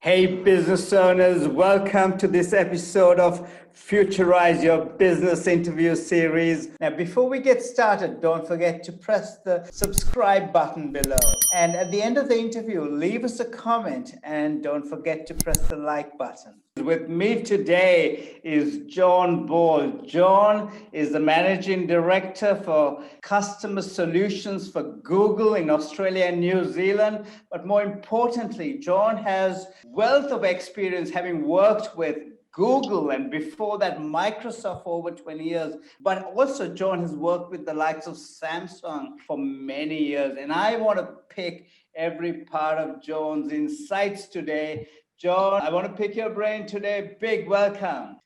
Hey, business owners, welcome to this episode of Futurize Your Business interview series. Now, before we get started, don't forget to press the subscribe button below. And at the end of the interview, leave us a comment and don't forget to press the like button. With me today is John Ball. John is the Managing Director for Customer Solutions for Google in Australia and New Zealand. But more importantly, John has wealth of experience having worked with Google and before that Microsoft for over 20 years. But also John has worked with the likes of Samsung for many years. And I want to pick every part of John's insights today. John, I want to pick your brain today. Big welcome.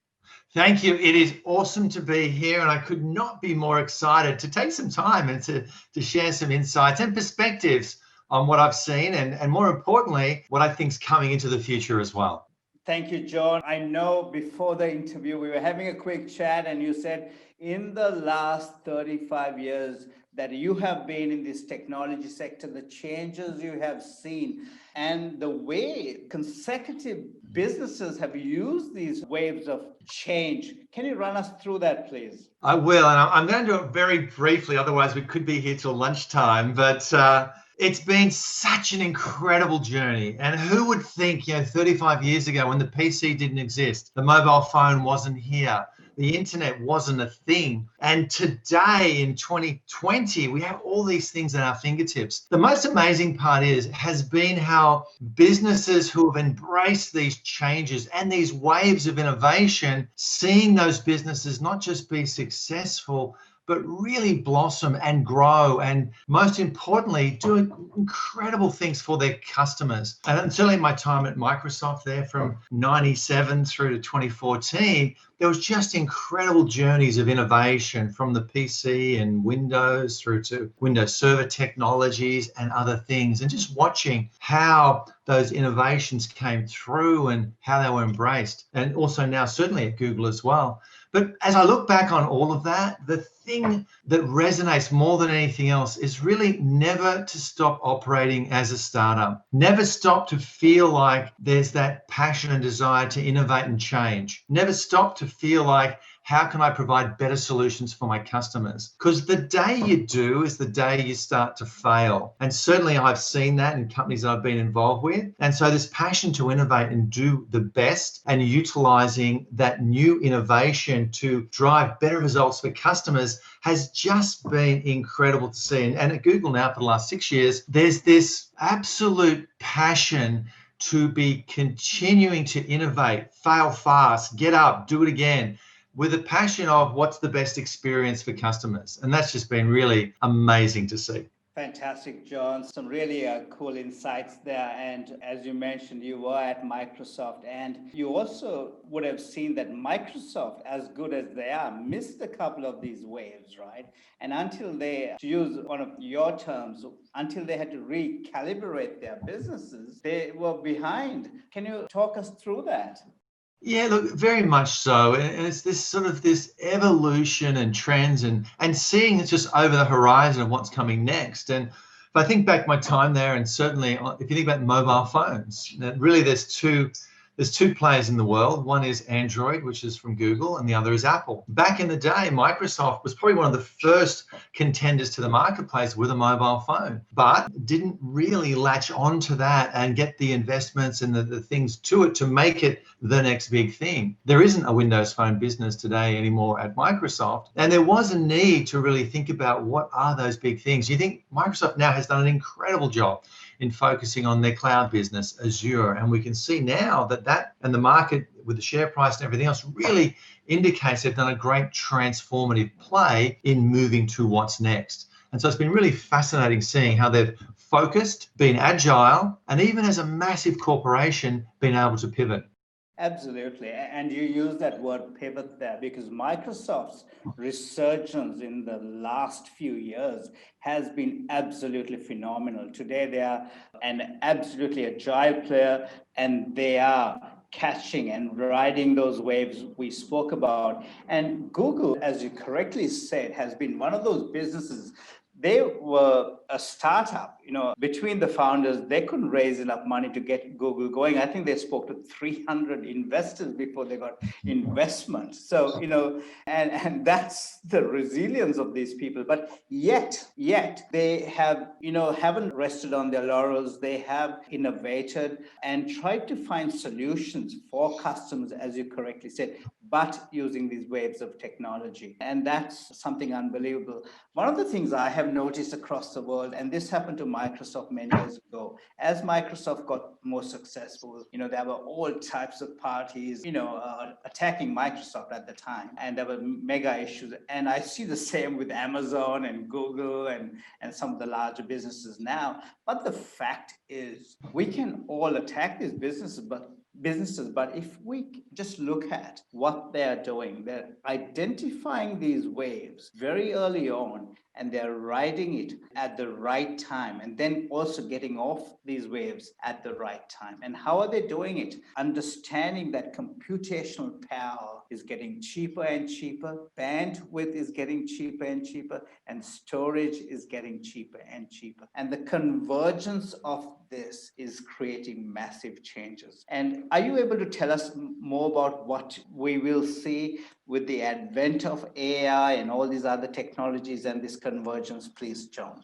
Thank you. It is awesome to be here, and I could not be more excited to take some time and to share some insights and perspectives on what I've seen and more importantly, what I think is coming into the future as well. Thank you, John. I know before the interview, we were having a quick chat and you said in the last 35 years that you have been in this technology sector, the changes you have seen and the way consecutive businesses have used these waves of change. Can you run us through that, please? I will, and I'm going to do it very briefly, otherwise we could be here till lunchtime, but it's been such an incredible journey. And who would think, 35 years ago when the PC didn't exist, the mobile phone wasn't here, the internet wasn't a thing. And today in 2020, we have all these things at our fingertips. The most amazing part has been how businesses who have embraced these changes and these waves of innovation, seeing those businesses not just be successful, but really blossom and grow, and most importantly, do incredible things for their customers. And certainly my time at Microsoft there from 97 through to 2014, there was just incredible journeys of innovation from the PC and Windows through to Windows Server technologies and other things, and just watching how those innovations came through and how they were embraced, and also now certainly at Google as well. But as I look back on all of that, the thing that resonates more than anything else is really never to stop operating as a startup. Never stop to feel like there's that passion and desire to innovate and change. Never stop to feel like, how can I provide better solutions for my customers? Because the day you do is the day you start to fail. And certainly I've seen that in companies that I've been involved with. And so this passion to innovate and do the best and utilizing that new innovation to drive better results for customers has just been incredible to see. And at Google now for the last 6 years, there's this absolute passion to be continuing to innovate, fail fast, get up, do it again, with a passion of what's the best experience for customers. And that's just been really amazing to see. Fantastic, John. Some really cool insights there. And as you mentioned, you were at Microsoft, and you also would have seen that Microsoft, as good as they are, missed a couple of these waves, right? And until they, to use one of your terms, until they had to recalibrate their businesses, they were behind. Can you talk us through that? Yeah, look, very much so. And it's this sort of this evolution and trends and seeing it's just over the horizon of what's coming next. And if I think back my time there, and certainly if you think about mobile phones, really there's two players in the world. One is Android, which is from Google, and the other is Apple. Back in the day, Microsoft was probably one of the first contenders to the marketplace with a mobile phone, but didn't really latch onto that and get the investments and the things to it to make it the next big thing. There isn't a Windows Phone business today anymore at Microsoft, and there was a need to really think about what are those big things. You think Microsoft now has done an incredible job in focusing on their cloud business, Azure. And we can see now that and the market with the share price and everything else really indicates they've done a great transformative play in moving to what's next. And so it's been really fascinating seeing how they've focused, been agile, and even as a massive corporation, been able to pivot. Absolutely. And you use that word pivot there because Microsoft's resurgence in the last few years has been absolutely phenomenal. Today, they are an absolutely agile player, and they are catching and riding those waves we spoke about. And Google, as you correctly said, has been one of those businesses they were a startup. Between the founders, they couldn't raise enough money to get Google going. I think they spoke to 300 investors before they got investment. So, and that's the resilience of these people. But yet they have, haven't rested on their laurels. They have innovated and tried to find solutions for customers, as you correctly said, but using these waves of technology. And that's something unbelievable. One of the things I have noticed across the world, and this happened to Microsoft many years ago, as Microsoft got more successful, there were all types of parties, attacking Microsoft at the time, and there were mega issues. And I see the same with Amazon and Google and some of the larger businesses now. But the fact is, we can all attack these businesses, but if we just look at what they're doing, they're identifying these waves very early on, and they're riding it at the right time, and then also getting off these waves at the right time. And how are they doing it? Understanding that computational power is getting cheaper and cheaper, bandwidth is getting cheaper and cheaper, and storage is getting cheaper and cheaper. And the convergence of this is creating massive changes. And are you able to tell us more about what we will see with the advent of AI and all these other technologies and this convergence, please, John?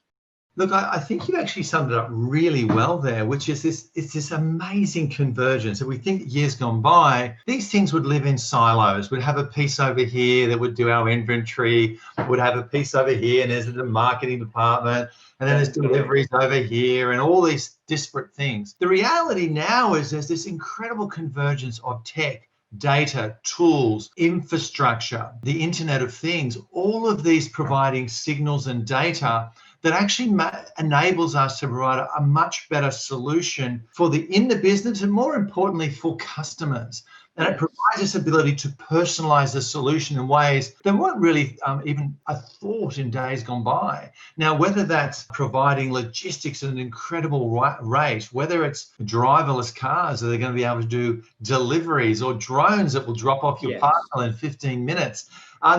Look, I think you actually summed it up really well there, which is this amazing convergence. If we think years gone by, these things would live in silos. We'd have a piece over here that would do our inventory, would have a piece over here, and there's the marketing department, and then there's deliveries over here, and all these disparate things. The reality now is there's this incredible convergence of tech, data, tools, infrastructure, the Internet of Things, all of these providing signals and data that actually enables us to provide a much better solution in the business, and more importantly for customers. And it provides us ability to personalize the solution in ways that weren't really even a thought in days gone by. Now, whether that's providing logistics at an incredible rate, whether it's driverless cars that are going to be able to do deliveries, or drones that will drop off your parcel in 15 minutes.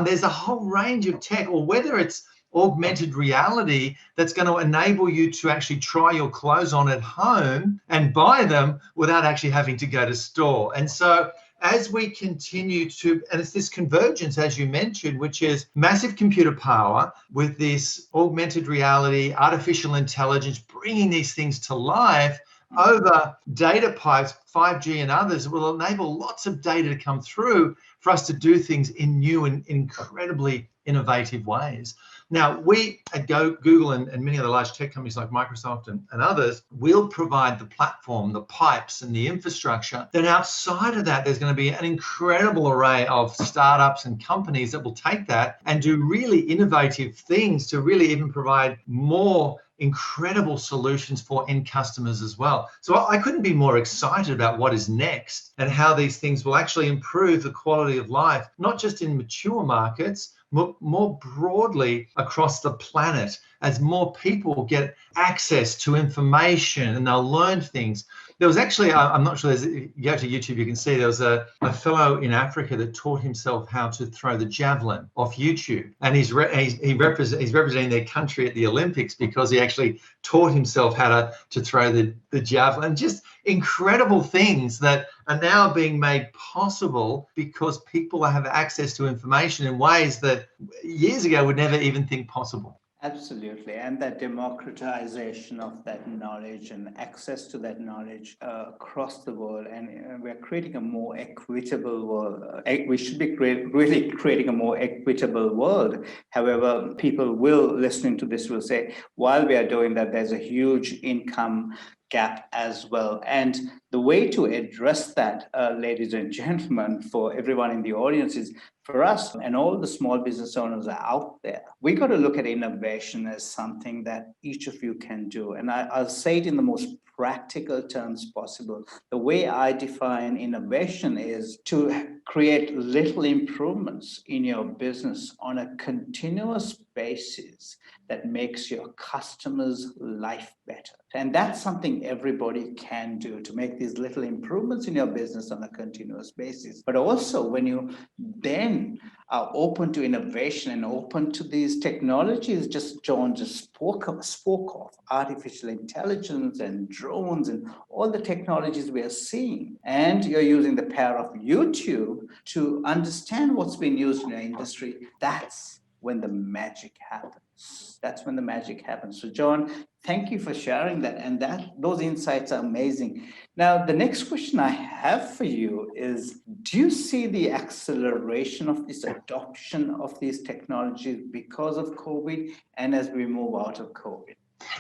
There's a whole range of tech, or whether it's augmented reality that's going to enable you to actually try your clothes on at home and buy them without actually having to go to store. And so as we continue to, and it's this convergence, as you mentioned, which is massive computer power with this augmented reality, artificial intelligence, bringing these things to life over data pipes, 5G and others, will enable lots of data to come through for us to do things in new and incredibly innovative ways. Now, we at Google and many other large tech companies like Microsoft and others will provide the platform, the pipes and the infrastructure. Then outside of that, there's going to be an incredible array of startups and companies that will take that and do really innovative things to really even provide more incredible solutions for end customers as well. So I couldn't be more excited about what is next and how these things will actually improve the quality of life, not just in mature markets, more broadly across the planet, as more people get access to information and they'll learn things. There was actually, I'm not sure, you go to YouTube, you can see there was a fellow in Africa that taught himself how to throw the javelin off YouTube. And he's representing their country at the Olympics because he actually taught himself how to throw the javelin. Just incredible things that are now being made possible because people have access to information in ways that years ago would never even think possible. Absolutely. And that democratization of that knowledge and access to that knowledge across the world. And we're creating a more equitable world. We should be really creating a more equitable world. However, people listening to this will say, while we are doing that, there's a huge income gap as well. And the way to address that, ladies and gentlemen, for everyone in the audience, is for us and all the small business owners are out there. We got to look at innovation as something that each of you can do. And I'll say it in the most practical terms possible. The way I define innovation is to create little improvements in your business on a continuous basis that makes your customers' life better. And that's something everybody can do to make these little improvements in your business on a continuous basis. But also when you then are open to innovation and open to these technologies, John just spoke of artificial intelligence and drones and all the technologies we are seeing. And you're using the power of YouTube to understand what's being used in your industry. That's when the magic happens. That's when the magic happens. So, John, thank you for sharing that. And those insights are amazing. Now, the next question I have for you is, do you see the acceleration of this adoption of these technologies because of COVID and as we move out of COVID?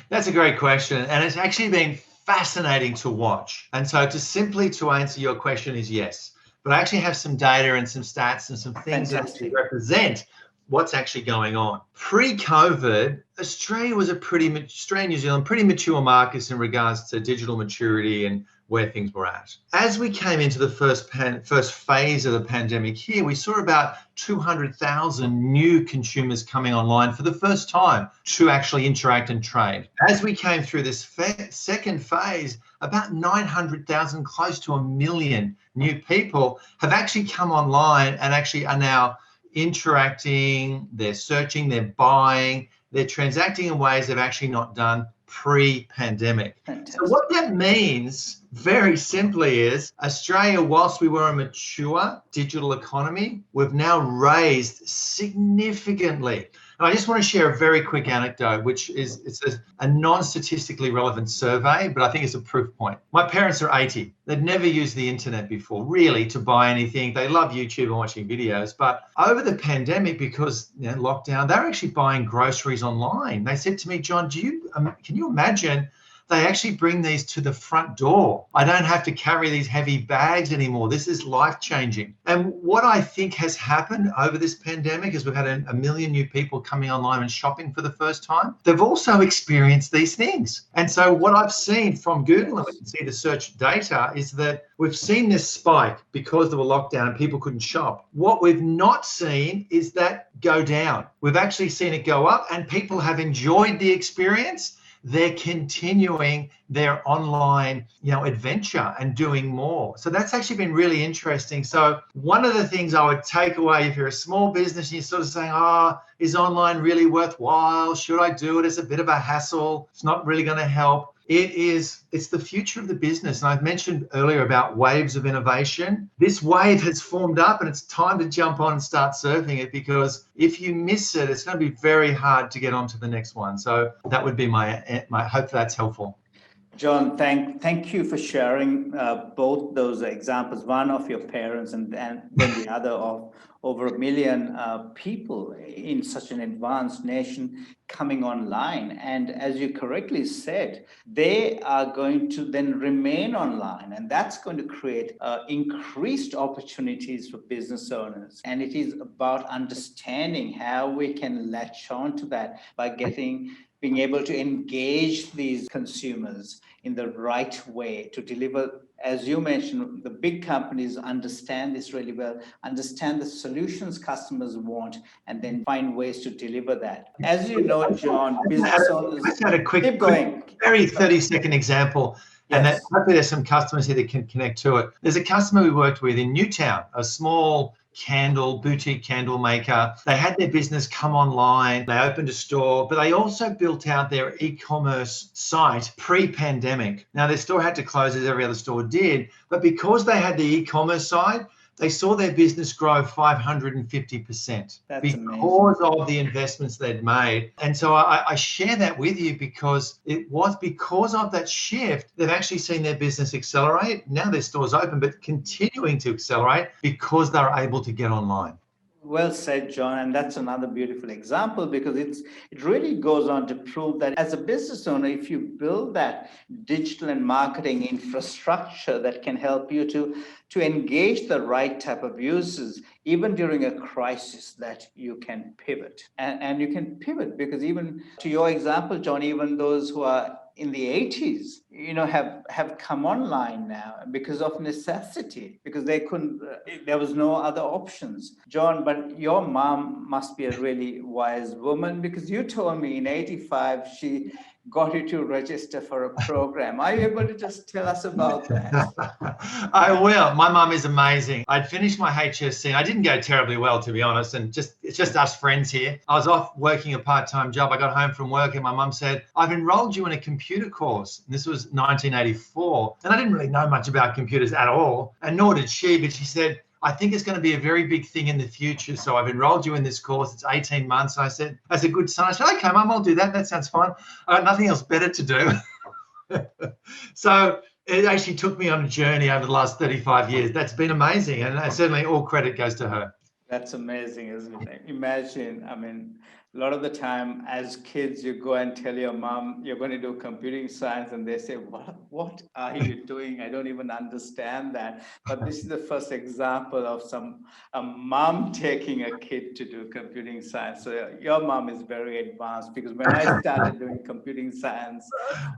That's a great question. And it's actually been fascinating to watch. And so to answer your question is yes. But I actually have some data and some stats and some things Fantastic. that represent what's actually going on. Pre-COVID, Australia and New Zealand, pretty mature markets in regards to digital maturity and where things were at. As we came into the first phase of the pandemic here, we saw about 200,000 new consumers coming online for the first time to actually interact and trade. As we came through this second phase, about 900,000, close to 1 million new people have actually come online and actually are now interacting, they're searching, they're buying, they're transacting in ways they've actually not done pre-pandemic. Fantastic. So what that means very simply is Australia, whilst we were a mature digital economy, we've now raised significantly. And I just want to share a very quick anecdote, which is it's a non-statistically relevant survey, but I think it's a proof point. My parents are 80. They'd never used the internet before, really, to buy anything. They love YouTube and watching videos. But over the pandemic, because lockdown, they're actually buying groceries online. They said to me, John, can you imagine? They actually bring these to the front door. I don't have to carry these heavy bags anymore. This is life-changing. And what I think has happened over this pandemic is we've had a million new people coming online and shopping for the first time. They've also experienced these things. And so what I've seen from Google, and we can see the search data, is that we've seen this spike because of a lockdown and people couldn't shop. What we've not seen is that go down. We've actually seen it go up, and people have enjoyed the experience. They're continuing their online, adventure and doing more. So that's actually been really interesting. So one of the things I would take away, if you're a small business and you're sort of saying, is online really worthwhile? Should I do it? It's a bit of a hassle. It's not really going to help. It's the future of the business. And I've mentioned earlier about waves of innovation. This wave has formed up and it's time to jump on and start surfing it, because if you miss it, it's going to be very hard to get on to the next one. So that would be my hope that's helpful. John, thank you for sharing both those examples, one of your parents and then the other of over 1 million people in such an advanced nation coming online. And as you correctly said, they are going to then remain online, and that's going to create increased opportunities for business owners. And it is about understanding how we can latch on to that by being able to engage these consumers in the right way to deliver. As you mentioned, the big companies understand this really well, understand the solutions customers want, and then find ways to deliver that. As you know, John, business owners... Let's add a quick, very 30-second example. Yes. And that hopefully there's some customers here that can connect to it. There's a customer we worked with in Newtown, a small boutique candle maker. They had their business come online. They opened a store, but they also built out their e-commerce site pre-pandemic. Now, their store had to close as every other store did, but because they had the e-commerce side, they saw their business grow 550% because of the investments they'd made. And so I share that with you because it was because of that shift, they've actually seen their business accelerate. Now their store's open, but continuing to accelerate because they're able to get online. Well said, John. And that's another beautiful example, because it really goes on to prove that as a business owner, if you build that digital and marketing infrastructure that can help you to engage the right type of users, even during a crisis, that you can pivot. And you can pivot because even to your example, John, even those who are in the 80s, have come online now because of necessity, because they couldn't, there was no other options. John, but your mom must be a really wise woman, because you told me in 85 she got you to register for a program. Are you able to just tell us about that? I will. My mum is amazing. I'd finished my HSC. I didn't go terribly well, to be honest, and it's just us friends here. I was off working a part-time job. I got home from work and my mum said, I've enrolled you in a computer course. And this was 1984. And I didn't really know much about computers at all, and nor did she, but she said, I think it's going to be a very big thing in the future. So I've enrolled you in this course. It's 18 months. I said, as a good son, I said, okay, Mum, I'll do that. That sounds fine. I got nothing else better to do. So it actually took me on a journey over the last 35 years. That's been amazing. And certainly all credit goes to her. That's amazing, isn't it? Imagine, a lot of the time as kids, you go and tell your mom you're going to do computing science, and they say, what are you doing? I don't even understand that. But this is the first example of a mom taking a kid to do computing science. So your mom is very advanced, because when I started doing computing science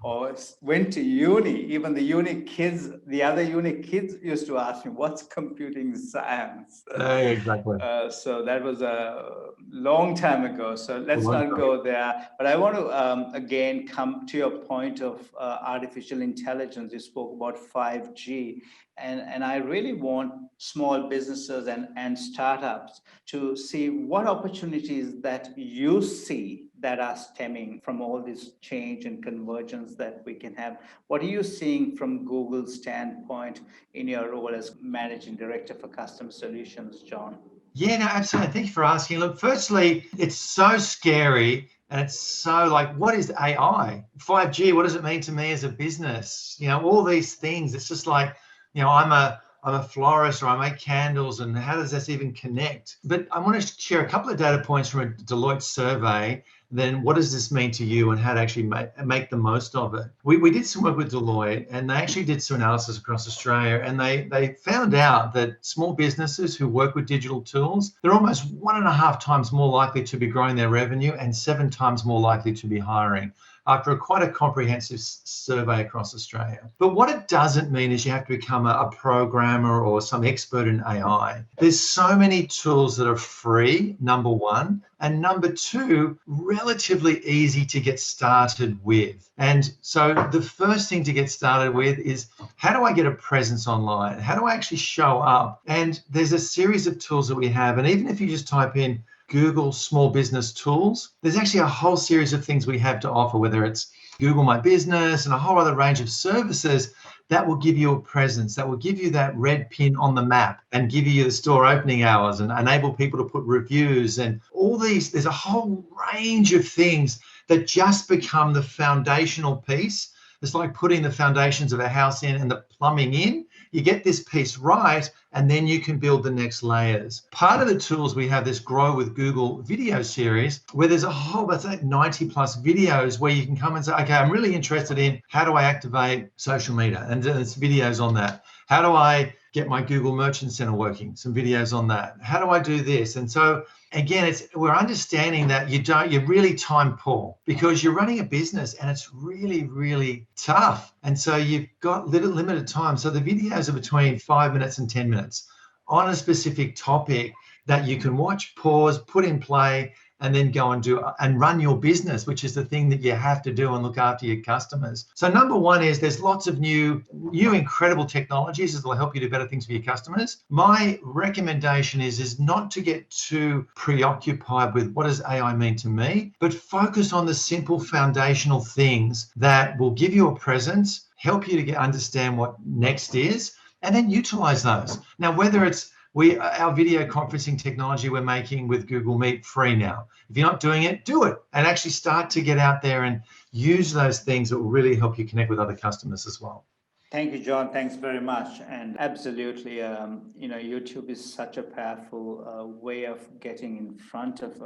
or went to uni, even the other uni kids used to ask me, what's computing science? Exactly. So that was a long time ago. So let's not go there. But I want to, again, come to your point of artificial intelligence. You spoke about 5G. And I really want small businesses and startups to see what opportunities that you see that are stemming from all this change and convergence that we can have. What are you seeing from Google's standpoint in your role as Managing Director for Customer Solutions, John? Yeah, no, absolutely. Thank you for asking. Look, firstly, it's so scary, and it's so like, what is AI? 5G, what does it mean to me as a business? All these things. It's just like, I'm a florist, or I make candles, and how does this even connect? But I want to share a couple of data points from a Deloitte survey. Then what does this mean to you, and how to actually make the most of it? We did some work with Deloitte, and they actually did some analysis across Australia, and they found out that small businesses who work with digital tools, they're almost 1.5 times more likely to be growing their revenue and 7 times more likely to be hiring, after quite a comprehensive survey across Australia. But what it doesn't mean is you have to become a programmer or some expert in AI. There's so many tools that are free, number one, and number two, relatively easy to get started with. And so the first thing to get started with is, how do I get a presence online? How do I actually show up? And there's a series of tools that we have. And even if you just type in Google small business tools, there's actually a whole series of things we have to offer, whether it's Google My Business and a whole other range of services that will give you a presence, that will give you that red pin on the map and give you the store opening hours and enable people to put reviews and all these. There's a whole range of things that just become the foundational piece. It's like putting the foundations of a house in and the plumbing in. You get this piece right, and then you can build the next layers. Part of the tools we have this Grow with Google video series, where there's a whole, I think, 90 plus videos where you can come and say, okay, I'm really interested in how do I activate social media? And there's videos on that. How do I get my Google Merchant Center working? Some videos on that. How do I do this? And so again, we're understanding that you're really time poor, because you're running a business and it's really, really tough. And so you've got limited time. So the videos are between 5 minutes and 10 minutes on a specific topic that you can watch, pause, put in play, and then go and do and run your business, which is the thing that you have to do and look after your customers. So number one is there's lots of new incredible technologies that will help you do better things for your customers. My recommendation is not to get too preoccupied with what does AI mean to me, but focus on the simple foundational things that will give you a presence, help you to understand what next is, and then utilize those. Now, whether it's our video conferencing technology we're making with Google Meet free now. If you're not doing it, do it, and actually start to get out there and use those things that will really help you connect with other customers as well. Thank you, John. Thanks very much. And absolutely, YouTube is such a powerful way of getting in front of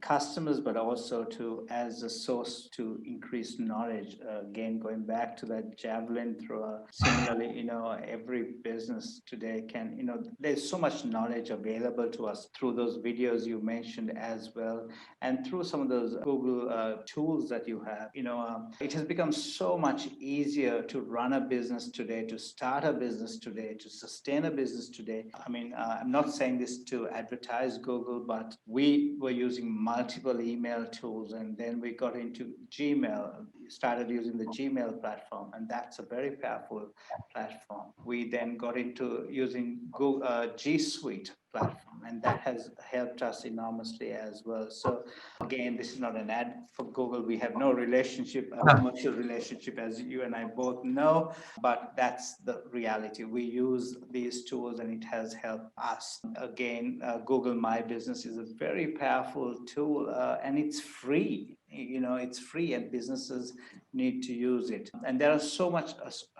customers, but also as a source to increase knowledge. Again, going back to that javelin thrower, similarly, every business today can, there's so much knowledge available to us through those videos you mentioned as well, and through some of those Google tools that you have. It has become so much easier to run a business today, to start a business today, to sustain a business today. I mean, I'm not saying this to advertise Google, but we were using multiple email tools, and then we got into Gmail, started using the Gmail platform, and that's a very powerful platform. We then got into using Google, G Suite platform, and that has helped us enormously as well. So again, this is not an ad for Google. We have no relationship, a commercial relationship, as you and I both know, but that's the reality. We use these tools and it has helped us. Again, Google My Business is a very powerful tool, and it's free. It's free, and businesses need to use it. And there are so much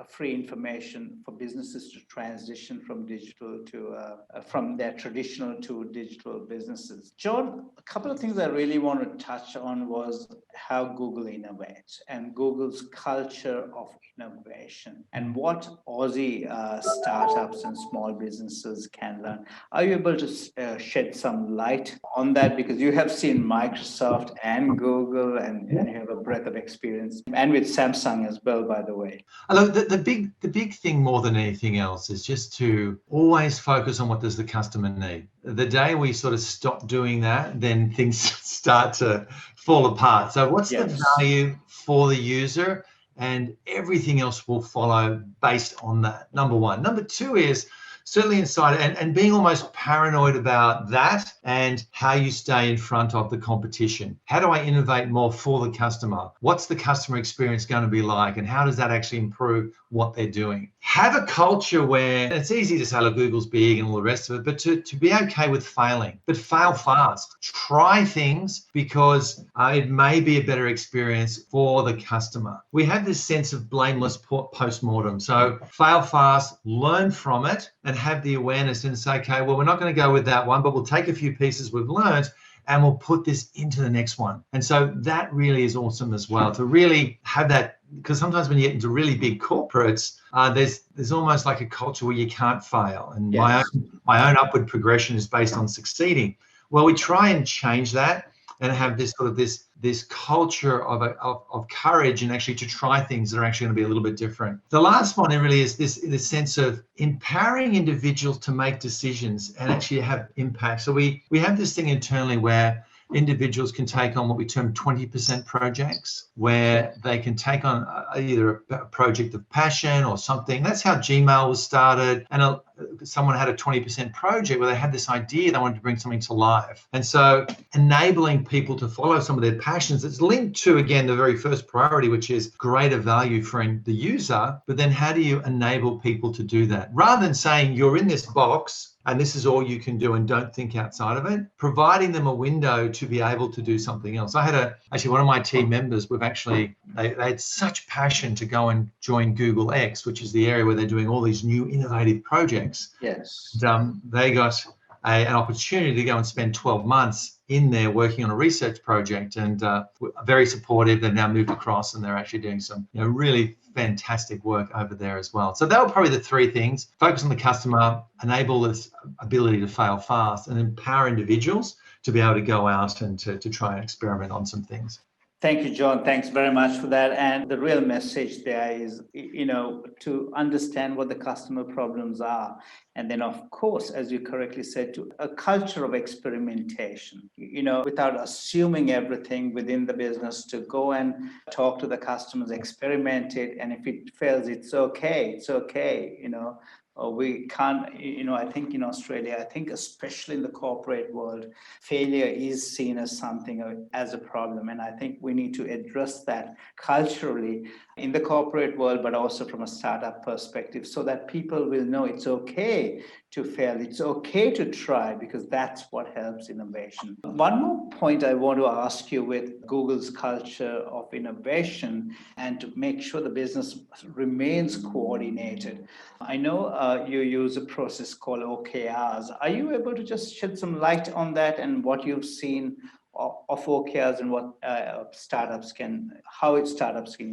free information for businesses to transition from digital to from their traditional to digital businesses. John, a couple of things I really want to touch on was how Google innovates and Google's culture of innovation and what Aussie startups and small businesses can learn. Are you able to shed some light on that? Because you have seen Microsoft and Google, and you have a breadth of experience, and with Samsung as well, by the way. Look, the big thing more than anything else is just to always focus on what does the customer need. The day we sort of stop doing that, then things start to fall apart. So what's the value for the user? And everything else will follow based on that, number one. Number two is certainly inside and being almost paranoid about that and how you stay in front of the competition. How do I innovate more for the customer? What's the customer experience going to be like? And how does that actually improve what they're doing? Have a culture where it's easy to say, look, Google's big and all the rest of it, but to be okay with failing, but fail fast. Try things because it may be a better experience for the customer. We have this sense of blameless post-mortem. So fail fast, learn from it, and have the awareness and say, okay, well, we're not going to go with that one, but we'll take a few pieces we've learned and we'll put this into the next one. And so that really is awesome as well, to really have that, because sometimes when you get into really big corporates, there's almost like a culture where you can't fail. And my own upward progression is based on succeeding. Well, we try and change that and have this sort of this culture of courage and actually to try things that are actually going to be a little bit different. The last one really is this sense of empowering individuals to make decisions and actually have impact. So we have this thing internally where individuals can take on what we term 20% projects, where they can take on either a project of passion or something. That's how Gmail was started. And someone had a 20% project where they had this idea they wanted to bring something to life. And so enabling people to follow some of their passions, it's linked to, again, the very first priority, which is greater value for the user. But then how do you enable people to do that? Rather than saying you're in this box and this is all you can do and don't think outside of it, providing them a window to be able to do something else. I had actually one of my team members, they had such passion to go and join Google X, which is the area where they're doing all these new innovative projects. Yes. They got an opportunity to go and spend 12 months in there working on a research project, and very supportive. They've now moved across and they're actually doing some really fantastic work over there as well. So that were probably the three things: focus on the customer, enable this ability to fail fast, and empower individuals to be able to go out and to try and experiment on some things. Thank you, John. Thanks very much for that. And the real message there is, to understand what the customer problems are. And then, of course, as you correctly said, to a culture of experimentation, without assuming everything within the business, to go and talk to the customers, experiment it. And if it fails, it's okay. It's okay, we can't, I think in Australia, I think especially in the corporate world, failure is seen as something, as a problem. And I think we need to address that culturally in the corporate world, but also from a startup perspective, so that people will know it's okay to fail, it's okay to try, because that's what helps innovation. One more point I want to ask you with Google's culture of innovation and to make sure the business remains coordinated. I know you use a process called OKRs. Are you able to just shed some light on that and what you've seen of OKRs and what startups can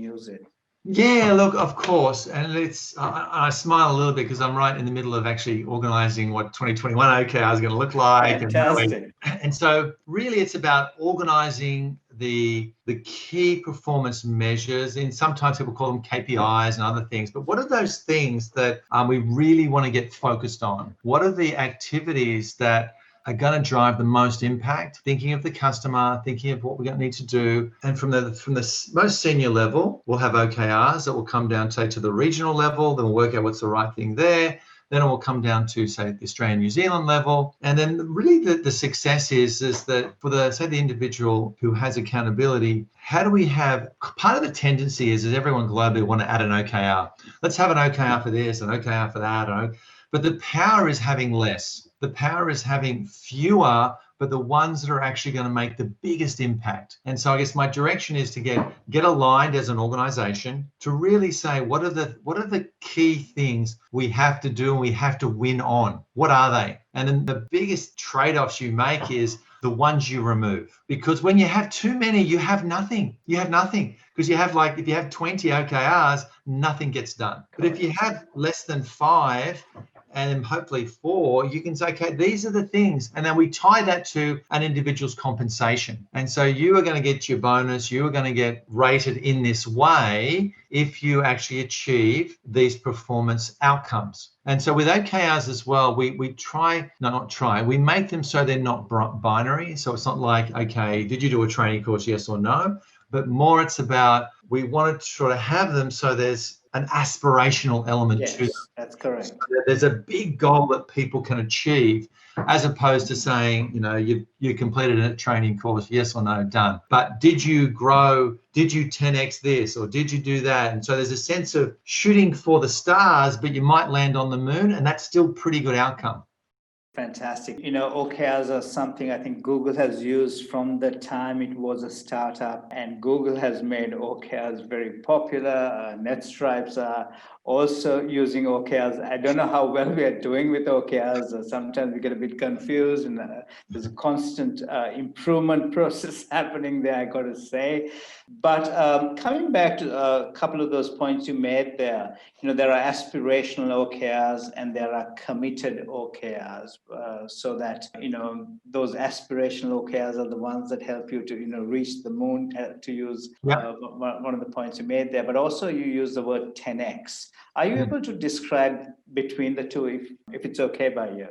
use it? Yeah, look, of course. And I smile a little bit because I'm right in the middle of actually organizing what 2021 OKR is going to look like. Fantastic. And so really it's about organizing the key performance measures, and sometimes people call them KPIs and other things. But what are those things that we really want to get focused on? What are the activities that are going to drive the most impact, thinking of the customer, thinking of what we're going to need to do. And from the most senior level, we'll have OKRs that will come down, say, to the regional level. Then we'll work out what's the right thing there. Then it will come down to, say, the Australian, New Zealand level. And then really the success is that for the individual who has accountability, how do we have, part of the tendency is everyone globally want to add an OKR. Let's have an OKR for this, an OKR for that. But the power is having less. The power is having fewer, but the ones that are actually going to make the biggest impact. And so I guess my direction is to get aligned as an organization to really say, what are the key things we have to do and we have to win on? What are they? And then the biggest trade-offs you make is the ones you remove. Because when you have too many, you have nothing. You have nothing. Because you have if you have 20 OKRs, nothing gets done. But if you have less than 5, and hopefully 4, you can say, okay, these are the things. And then we tie that to an individual's compensation. And so you are going to get your bonus, you are going to get rated in this way if you actually achieve these performance outcomes. And so with OKRs as well, we make them so they're not binary. So it's not like, okay, did you do a training course, yes or no? But more it's about, we want to sort of have them so there's an aspirational element to them. That's correct. So there's a big goal that people can achieve, as opposed to saying, you completed a training course, yes or no, done. But did you grow? Did you 10x this, or did you do that? And so there's a sense of shooting for the stars, but you might land on the moon, and that's still pretty good outcome. Fantastic. OKRs are something I think Google has used from the time it was a startup, and Google has made OKRs very popular. NetStripes are also using OKRs. I don't know how well we are doing with OKRs. Sometimes we get a bit confused, and there's a constant improvement process happening there, I got to say. But coming back to a couple of those points you made there, there are aspirational OKRs and there are committed OKRs. So that those aspirational OKRs are the ones that help you to reach the moon, to use one of the points you made there. But also you use the word 10x. Are you able to describe between the two, if it's okay by you?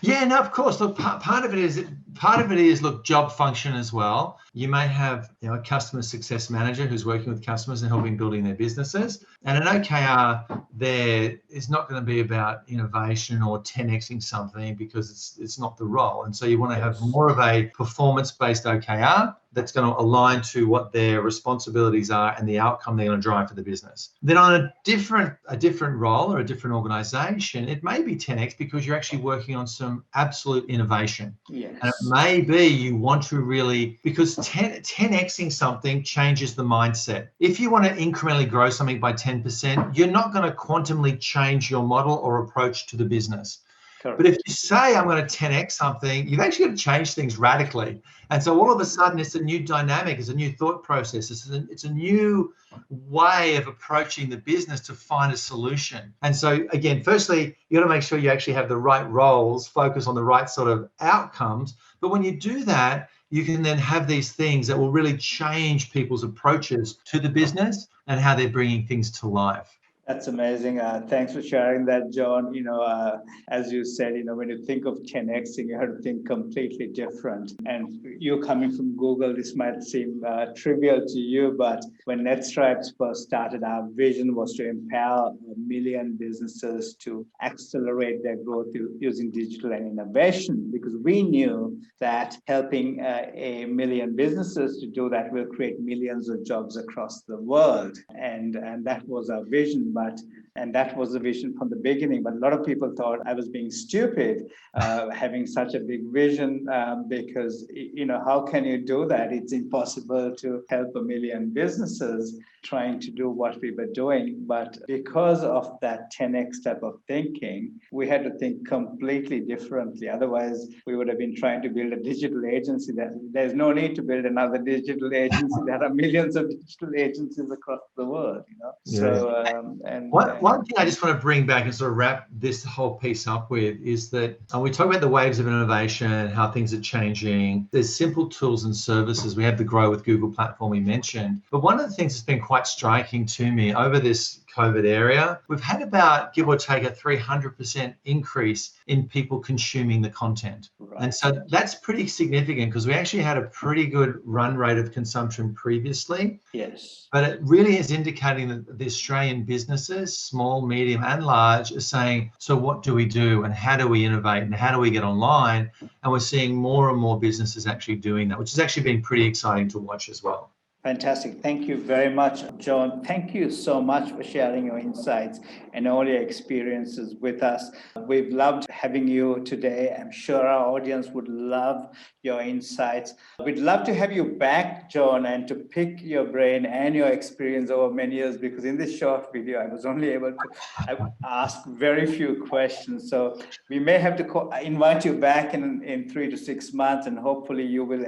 Yeah, no, of course. Look, part of it is look, job function as well. You may have a customer success manager who's working with customers and helping building their businesses. And an OKR there is not going to be about innovation or 10xing something, because it's not the role. And so you want to have more of a performance-based OKR that's going to align to what their responsibilities are and the outcome they're going to drive for the business. Then on a different role or a different organization, it may be 10x because you're actually working on some absolute innovation. Yes. And it may be you want to really, because 10xing something changes the mindset. If you want to incrementally grow something by 10%, you're not going to quantumly change your model or approach to the business. Correct. But if you say, I'm going to 10x something, you've actually got to change things radically. And so all of a sudden, it's a new dynamic, it's a new thought process, it's a new way of approaching the business to find a solution. And so again, firstly, you got to make sure you actually have the right roles, focus on the right sort of outcomes. But when you do that, you can then have these things that will really change people's approaches to the business and how they're bringing things to life. That's amazing. Thanks for sharing that, John. As you said, when you think of 10xing, you have to think completely different. And you coming from Google, this might seem trivial to you, but when NetStripes first started, our vision was to empower 1 million businesses to accelerate their growth using digital and innovation, because we knew that helping 1 million businesses to do that will create millions of jobs across the world. And that was our vision. And that was the vision from the beginning. But a lot of people thought I was being stupid, having such a big vision, because, how can you do that? It's impossible to help 1 million businesses trying to do what we were doing. But because of that 10x type of thinking, we had to think completely differently. Otherwise, we would have been trying to build a digital agency. There's no need to build another digital agency. There are millions of digital agencies across the world. Yeah. So, one thing I just want to bring back and sort of wrap this whole piece up with is that we talk about the waves of innovation, how things are changing. There's simple tools and services. We have the Grow with Google platform we mentioned. But one of the things that's been quite striking to me over this COVID area, we've had about, give or take, a 300% increase in people consuming the content. Right. And so that's pretty significant, because we actually had a pretty good run rate of consumption previously. Yes. But it really is indicating that the Australian businesses, small, medium and large, are saying, so what do we do and how do we innovate and how do we get online? And we're seeing more and more businesses actually doing that, which has actually been pretty exciting to watch as well. Fantastic. Thank you very much, John. Thank you so much for sharing your insights and all your experiences with us. We've loved having you today. I'm sure our audience would love your insights. We'd love to have you back, John, and to pick your brain and your experience over many years, because in this short video, I was only able to ask very few questions. So we may have to invite you back in 3 to 6 months, and hopefully you will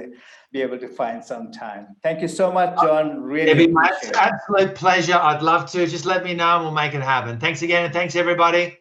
be able to find some time. Thank you so much, John. Really It'd be my absolute pleasure. I'd love to. Just let me know and we'll make it happen. Thanks again, and thanks everybody.